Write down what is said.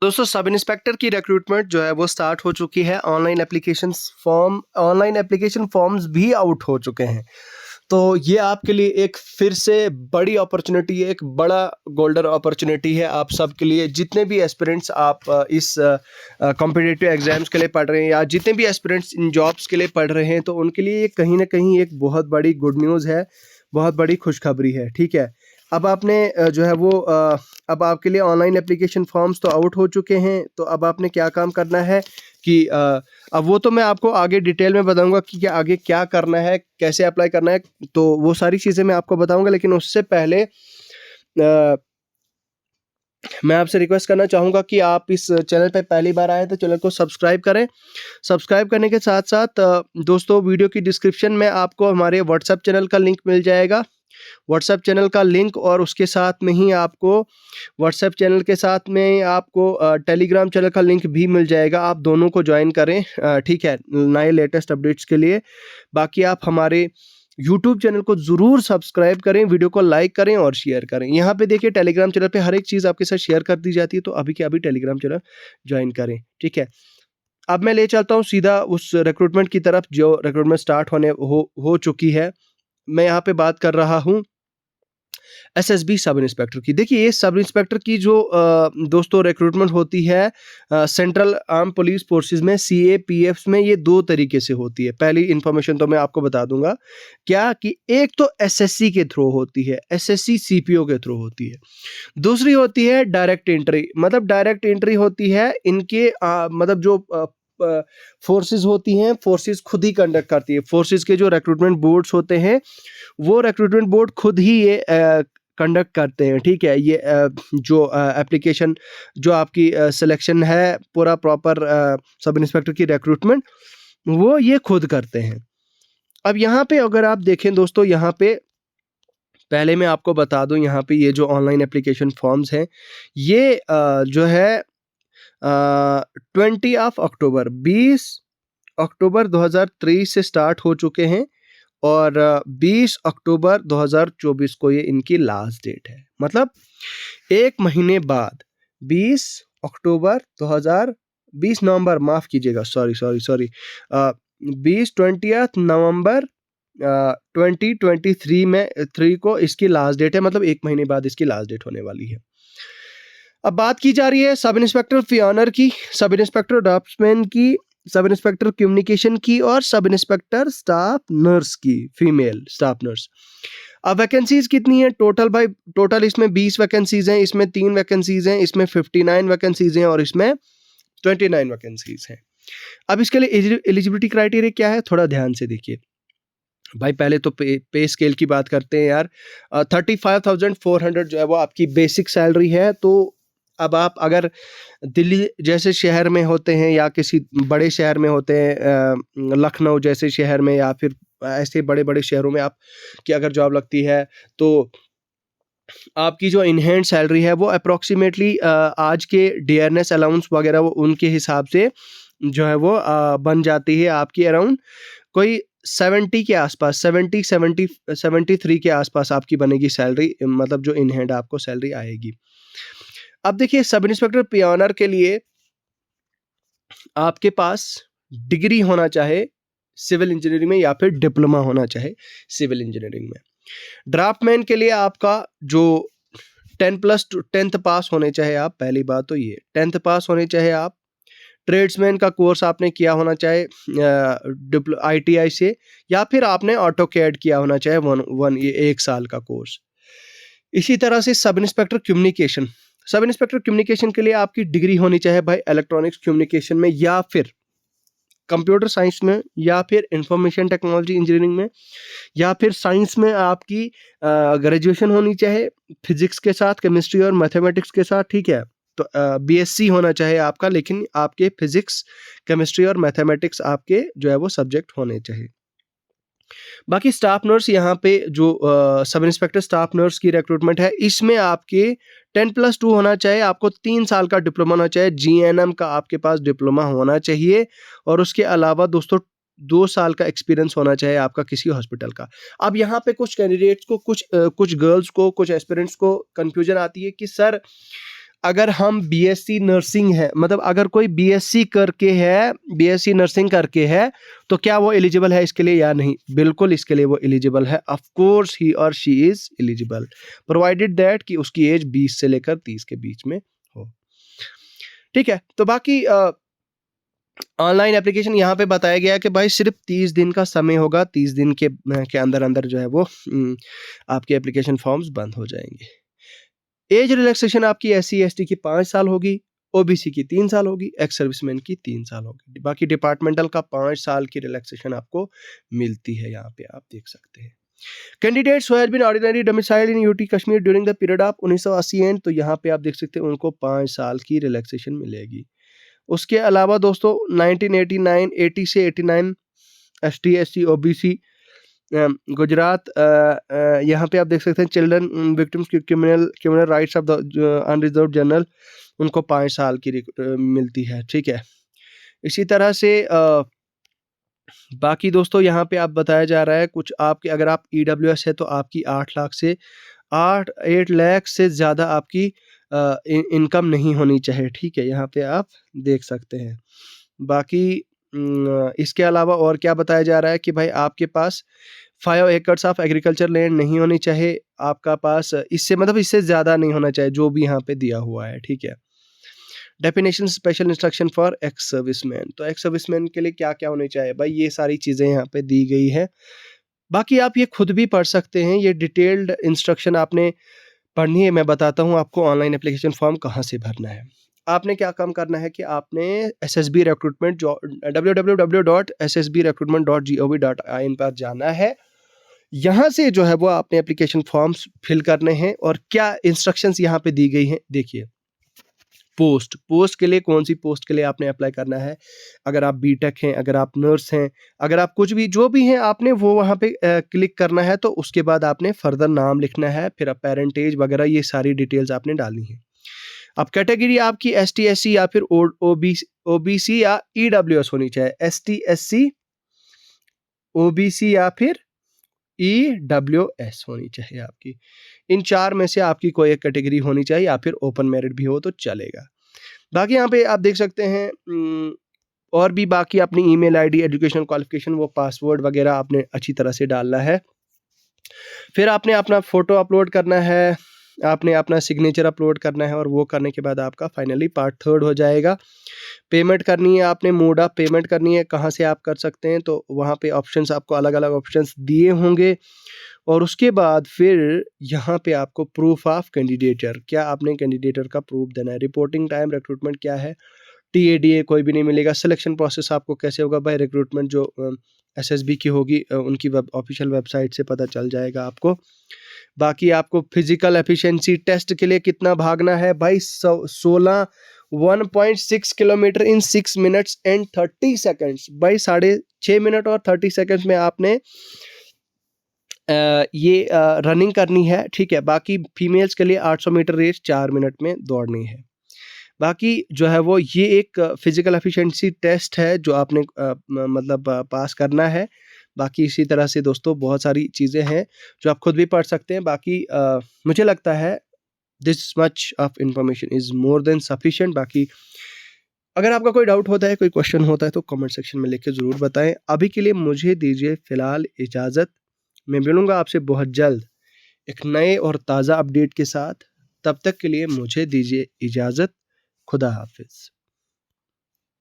दोस्तों sub inspector की recruitment जो है वो स्टार्ट हो चुकी है। ऑनलाइन एप्लीकेशन फॉर्म्स भी आउट हो चुके हैं। तो ये आपके लिए एक फिर से बड़ी अपॉर्चुनिटी है, एक बड़ा गोल्डन अपॉर्चुनिटी है आप सब के लिए। जितने भी एस्पिरेंट्स आप इस कॉम्पिटिटिव एग्जाम्स के लिए पढ़ रहे हैं या जितने भी एस्पिरेंट्स इन जॉब्स के लिए पढ़ रहे हैं, तो उनके लिए ये कहीं ना कहीं एक बहुत बड़ी गुड न्यूज़ है, बहुत बड़ी खुशखबरी है। ठीक है, अब आपने जो है वो अब आपके लिए ऑनलाइन एप्लीकेशन फॉर्म्स तो आउट हो चुके हैं। तो अब आपने क्या काम करना है कि अब वो तो मैं आपको आगे डिटेल में बताऊंगा कि आगे क्या करना है, कैसे अप्लाई करना है, तो वो सारी चीज़ें मैं आपको बताऊंगा। लेकिन उससे पहले मैं आपसे रिक्वेस्ट करना चाहूँगा कि आप इस चैनल पे पहली बार आए तो चैनल को सब्सक्राइब करें। सब्सक्राइब करने के साथ साथ दोस्तों वीडियो की डिस्क्रिप्शन में आपको हमारे व्हाट्सएप चैनल का लिंक मिल जाएगा। व्हाट्सएप चैनल का लिंक और उसके साथ में ही आपको व्हाट्सएप चैनल के साथ में आपको टेलीग्राम चैनल का लिंक भी मिल जाएगा। आप दोनों को ज्वाइन करें, ठीक है, नए लेटेस्ट अपडेट्स के लिए। बाकी आप हमारे यूट्यूब चैनल को ज़रूर सब्सक्राइब करें, वीडियो को लाइक करें और शेयर करें। यहाँ पे देखिए टेलीग्राम चैनल पे हर एक चीज़ आपके साथ शेयर कर दी जाती है, तो अभी के अभी टेलीग्राम चैनल ज्वाइन करें। ठीक है, अब मैं ले चलता हूँ सीधा उस रिक्रूटमेंट की तरफ जो रिक्रूटमेंट स्टार्ट हो चुकी है। मैं यहाँ पे बात कर रहा हूँ एसएसबी सब इंस्पेक्टर की। देखिए ये सब इंस्पेक्टर की जो दोस्तों रिक्रूटमेंट होती है सेंट्रल आर्म पुलिस फोर्सेस में, सीएपीएफ में, ये दो तरीके से होती है। पहली इन्फॉर्मेशन तो मैं आपको बता दूंगा क्या कि एक तो एसएससी के थ्रू होती है, एसएससी सीपीओ के थ्रू होती है। दूसरी होती है डायरेक्ट एंट्री। मतलब डायरेक्ट एंट्री होती है इनके मतलब जो फोर्सेस होती हैं, फोर्सेस खुद ही कंडक्ट करती है। फोर्सेस के जो रिक्रूटमेंट बोर्ड्स होते हैं वो रिक्रूटमेंट बोर्ड खुद ही ये कंडक्ट करते हैं। ठीक है, ये जो एप्लीकेशन जो आपकी सिलेक्शन है पूरा प्रॉपर सब इंस्पेक्टर की रिक्रूटमेंट वो ये खुद करते हैं। अब यहाँ पे अगर आप देखें दोस्तों, यहाँ पे पहले मैं आपको बता दूं, यहाँ पे ये जो ऑनलाइन एप्लीकेशन फॉर्म्स हैं ये जो है 20 अक्टूबर 2023 से स्टार्ट हो चुके हैं और 20 अक्टूबर 2024 को ये इनकी लास्ट डेट है। मतलब एक महीने बाद 20 अक्टूबर 2020 नवंबर, माफ कीजिएगा, सॉरी 20 नवंबर 2023 में 3 को इसकी लास्ट डेट है। मतलब एक महीने बाद इसकी लास्ट डेट होने वाली है। अब बात की जा रही है सब इंस्पेक्टर फियनर की, सब इंस्पेक्टर ड्राफ्ट्समैन की, सब इंस्पेक्टर कम्युनिकेशन की और सब इंस्पेक्टर स्टाफ नर्स की, फीमेल स्टाफ नर्स। अब वैकेंसीज कितनी है टोटल? भाई टोटल इसमें 20 वैकेंसीज हैं, इसमें 3 वैकेंसीज हैं, इसमें 59 वैकेंसीज हैं और इसमें 29 वैकेंसीज हैं। अब इसके लिए एलिजिबिलिटी क्राइटेरिया क्या है, थोड़ा ध्यान से देखिए भाई। पहले तो पे स्केल की बात करते हैं यार। 35,400 जो है वो आपकी बेसिक सैलरी है। तो अब आप अगर दिल्ली जैसे शहर में होते हैं या किसी बड़े शहर में होते हैं, लखनऊ जैसे शहर में या फिर ऐसे बड़े बड़े शहरों में आप की अगर जॉब लगती है, तो आपकी जो इन हैंड सैलरी है वो अप्रोक्सीमेटली आज के डियरनेस अलाउंस वगैरह वो उनके हिसाब से जो है वो बन जाती है आपकी अराउंड कोई 70 के आसपास, 73 के आसपास आपकी बनेगी सैलरी। मतलब जो इन हैंड आपको सैलरी आएगी। अब देखिए सब इंस्पेक्टर पियोनर के लिए आपके पास डिग्री होना चाहे सिविल इंजीनियरिंग में या फिर डिप्लोमा होना चाहे सिविल इंजीनियरिंग में। ड्राफ्टमैन के लिए आपका जो 10th पास होने चाहे आप, पहली बात तो ये 10th पास होने चाहे आप। ट्रेड्समैन का कोर्स आपने किया होना चाहे ITI से, या फिर आपने ऑटो कैड किया होना चाहे 1 साल का कोर्स। इसी तरह से sub inspector communication, sub inspector communication के लिए आपकी डिग्री होनी चाहे भाई इलेक्ट्रॉनिक्स कम्युनिकेशन में या फिर कंप्यूटर साइंस में या फिर इंफॉर्मेशन टेक्नोलॉजी इंजीनियरिंग में या फिर साइंस में आपकी ग्रेजुएशन होनी चाहे फिजिक्स के साथ, केमिस्ट्री और मैथमेटिक्स के साथ। ठीक है, तो BSc होना चाहे आपका, लेकिन आपके फिजिक्स, केमिस्ट्री और मैथमेटिक्स आपके जो है वो सब्जेक्ट होने चाहिए। बाकी स्टाफ नर्स, यहाँ पे जो सब इंस्पेक्टर स्टाफ नर्स की रिक्रूटमेंट है, इसमें आपके 10+2 होना चाहिए, आपको 3 साल का डिप्लोमा होना चाहिए, GNM का आपके पास डिप्लोमा होना चाहिए और उसके अलावा दोस्तों 2 साल का एक्सपीरियंस होना चाहिए आपका किसी हॉस्पिटल का। अब यहाँ पे कुछ कैंडिडेट्स को, कुछ गर्ल्स को, कुछ एस्पिरेंट्स को कंफ्यूजन आती है कि सर अगर हम बीएससी नर्सिंग है, मतलब अगर कोई बीएससी करके है, बीएससी नर्सिंग करके है, तो क्या वो एलिजिबल है इसके लिए या नहीं? बिल्कुल इसके लिए वो एलिजिबल है। ऑफ कोर्स ही और she is eligible, provided that कि उसकी एज 20 से लेकर 30 के बीच में हो। ठीक है, तो बाकी ऑनलाइन एप्लीकेशन यहाँ पे बताया गया है कि भाई सिर्फ 30 दिन का समय होगा, 30 दिन के अंदर अंदर जो है वो आपके एप्लीकेशन फॉर्म्स बंद हो जाएंगे। एज रिलैक्सेशन आपकी SC ST की 5 साल होगी, OBC की 3 साल होगी, एक्स सर्विसमैन की 3 साल होगी। बाकी डिपार्टमेंटल का 5 साल की रिलैक्सेशन आपको मिलती है, यहाँ पे आप देख सकते हैं। Candidates who have been ordinary domicile in UT Kashmir during the period of 1980 and, तो यहाँ पे आप देख सकते हैं उनको 5 साल की रिलैक्सेशन मिलेगी। उसके अलावा दोस्तों 1989 80 से 89 ST SC OBC गुजरात, यहाँ पे आप देख सकते हैं चिल्ड्रन विक्टिम्स की criminal rights of the unreserved general, उनको 5 साल की मिलती है। ठीक है, इसी तरह से बाकी दोस्तों यहाँ पे आप बताया जा रहा है कुछ आपके, अगर आप EWS है तो आपकी 8 लाख से ज़्यादा आपकी इनकम नहीं होनी चाहिए। ठीक है, यहाँ पे आप देख सकते हैं। बाकी इसके अलावा और क्या बताया जा रहा है कि भाई आपके पास 5 एकर्स ऑफ एग्रीकल्चर लैंड नहीं होनी चाहिए आपका पास, इससे मतलब इससे ज़्यादा नहीं होना चाहिए जो भी यहाँ पे दिया हुआ है। ठीक है, definition special instruction for ex serviceman, तो एक्स सर्विसमैन के लिए क्या क्या होनी चाहिए भाई, ये सारी चीज़ें यहाँ पे दी गई है। बाकी आप ये खुद भी पढ़ सकते हैं, ये डिटेल्ड इंस्ट्रक्शन आपने पढ़नी है। मैं बताता हूँ आपको ऑनलाइन एप्लीकेशन फॉर्म कहाँ से भरना है। आपने क्या काम करना है कि आपने SSB रिक्रूटमेंट www.ssbrecruitment.gov.in पर जाना है। यहाँ से जो है वो आपने एप्लीकेशन फॉर्म्स फिल करने हैं, और क्या इंस्ट्रक्शंस यहाँ पे दी गई हैं देखिए। पोस्ट के लिए, कौन सी पोस्ट के लिए आपने अप्लाई करना है, अगर आप बीटेक हैं, अगर आप नर्स हैं, अगर आप कुछ भी जो भी हैं, आपने वो वहाँ पे क्लिक करना है। तो उसके बाद आपने फर्दर नाम लिखना है, फिर पेरेंटेज वगैरह ये सारी डिटेल्स आपने डालनी है। अब कैटेगरी आपकी ST SC या फिर OBC या EWS होनी चाहिए। ST SC OBC या फिर EWS होनी चाहिए आपकी। इन 4 में से आपकी कोई एक कैटेगरी होनी चाहिए, या फिर ओपन मेरिट भी हो तो चलेगा। बाकी यहाँ पे आप देख सकते हैं और भी बाकी अपनी ईमेल आईडी, एजुकेशन क्वालिफिकेशन, वो पासवर्ड वगैरह आपने अच्छी तरह से डालना है। फिर आपने अपना फ़ोटो अपलोड करना है, आपने अपना सिग्नेचर अपलोड करना है, और वो करने के बाद आपका फाइनली पार्ट 3 हो जाएगा। पेमेंट करनी है आपने, मोड ऑफ पेमेंट करनी है, कहाँ से आप कर सकते हैं, तो वहाँ पे ऑप्शंस आपको अलग अलग ऑप्शंस दिए होंगे। और उसके बाद फिर यहाँ पे आपको प्रूफ ऑफ कैंडिडेटर, क्या आपने कैंडिडेटर का प्रूफ देना है। रिपोर्टिंग टाइम रिक्रूटमेंट क्या है, TADA कोई भी नहीं मिलेगा। सिलेक्शन प्रोसेस आपको कैसे होगा भाई, रिक्रूटमेंट जो SSB की होगी उनकी ऑफिशियल वेबसाइट से पता चल जाएगा आपको। बाकी आपको फिजिकल एफिशिएंसी टेस्ट के लिए कितना भागना है भाई, 1.6 kilometre in 6 minutes and 30 seconds. भाई 6.5 मिनट और 30 सेकेंड्स में आपने ये रनिंग करनी है। ठीक है, बाकी फीमेल्स के लिए 800 मीटर रेस 4 मिनट में दौड़नी है। बाकी जो है वो ये एक फिजिकल एफिशिएंसी टेस्ट है जो आपने मतलब पास करना है। बाकी इसी तरह से दोस्तों बहुत सारी चीज़ें हैं जो आप खुद भी पढ़ सकते हैं। बाकी मुझे लगता है this much of information is more than sufficient. बाकी अगर आपका कोई डाउट होता है, कोई क्वेश्चन होता है, तो कमेंट सेक्शन में लिख के ज़रूर बताएं। अभी के लिए मुझे दीजिए फ़िलहाल इजाज़त। मैं मिलूँगा आपसे बहुत जल्द एक नए और ताज़ा अपडेट के साथ। तब तक के लिए मुझे दीजिए इजाज़त। खुदा हाफिज़।